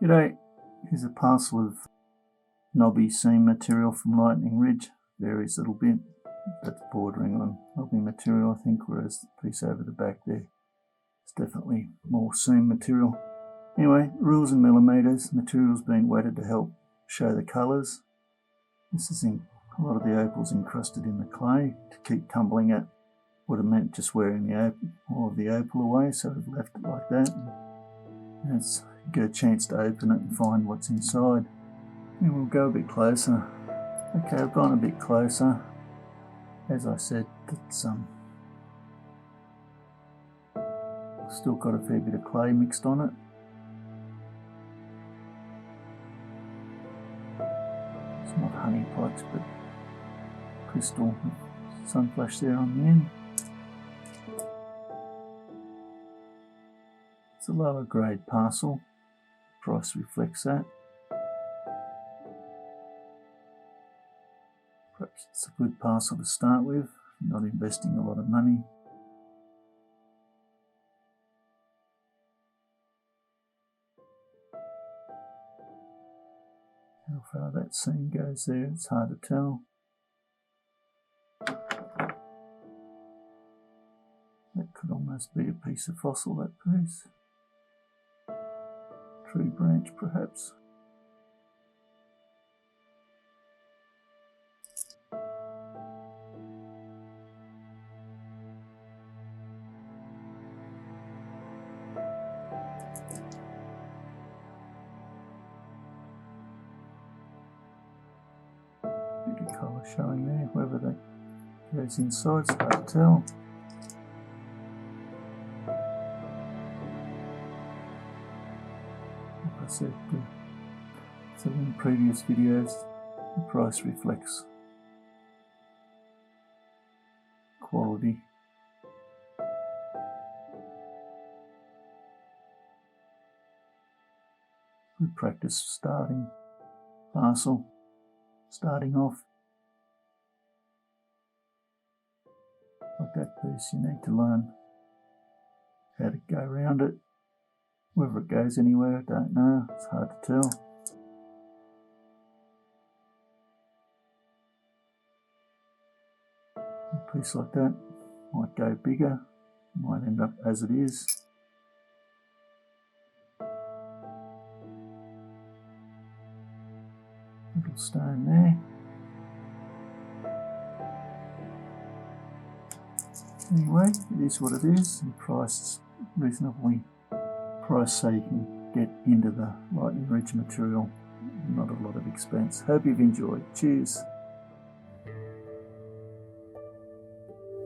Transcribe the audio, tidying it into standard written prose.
G'day, here's a parcel of knobby seam material from Lightning Ridge. Varies a little bit. That's bordering on knobby material, I think, whereas the piece over the back there is definitely more seam material. Anyway, rules and millimetres. Material's been wetted to help show the colours. This is a lot of the opal's encrusted in the clay. To keep tumbling it would have meant just wearing all of the opal away, so we've left it like that. And it's get a chance to open it and find what's inside. And we'll go a bit closer. Okay, I've gone a bit closer. As I said, it's still got a fair bit of clay mixed on it. It's not honey pots, but crystal sun flash there on the end. It's a lower grade parcel. Price reflects that. Perhaps it's a good parcel to start with, not investing a lot of money. How far that seam goes there, it's hard to tell. That could almost be a piece of fossil, that piece. Tree branch, perhaps. Bit of colour showing there, whether that goes inside, it's hard to tell. I said, so in previous videos, the price reflects quality. Good practice starting parcel, starting off. Like that piece, you need to learn how to go around it. Whether it goes anywhere, I don't know, it's hard to tell. A piece like that might go bigger, might end up as it is. Little stone there. Anyway, it is what it is, and priced reasonably priced so you can get into the Lightning Ridge material. Not a lot of expense. Hope you've enjoyed. Cheers.